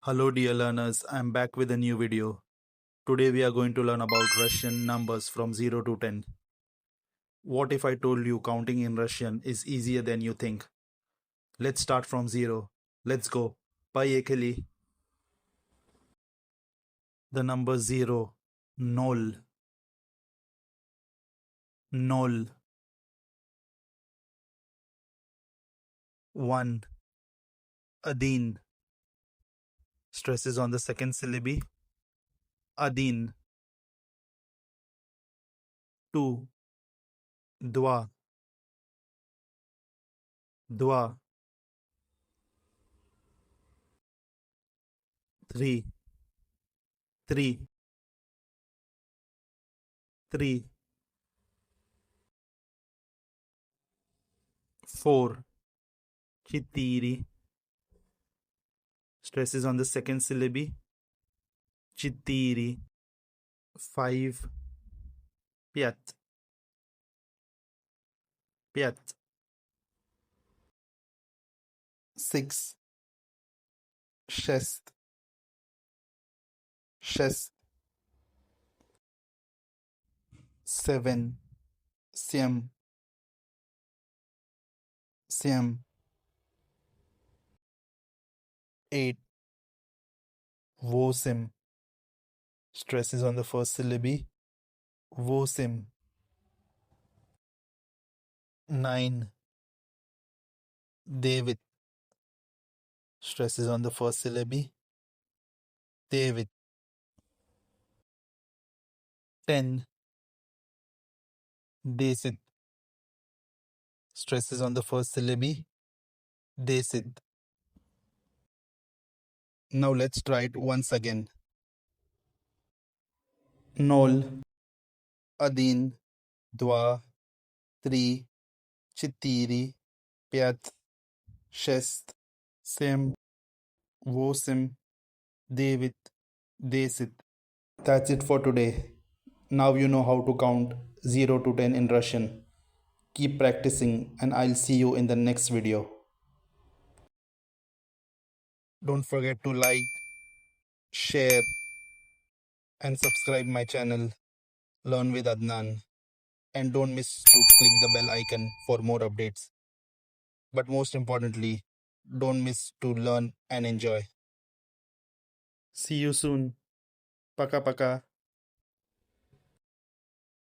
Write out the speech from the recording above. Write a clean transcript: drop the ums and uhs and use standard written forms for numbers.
Hello dear learners, I am back with a new video. Today we are going to learn about Russian numbers from 0 to 10. What if I told you counting in Russian is easier than you think? Let's start from 0. Let's go. Поехали. The number 0, nol, nol, 1, adin, stresses on the second syllable, adin, 2, dva, dva, 3, 3, 3, 4, chitiri, stresses on the second syllable, chitiri, 5, piat, piat, 6, шесть, шесть, 7, семь, семь, 8, восемь, stresses on the first syllable, восемь, 9, девять, stresses on the first syllable, девять, 10, десять, stresses on the first syllable, десять. Now let's try it once again. Nol, один, два, три, четыре, пять, шесть, семь, восемь, девять, десять. That's it for today. Now you know how to count 0 to 10 in Russian. Keep practicing and I'll see you in the next video. Don't forget to like, share and subscribe my channel Learn with Adnan. And don't miss to click the bell icon for more updates. But most importantly, don't miss to learn and enjoy. See you soon. Paka paka.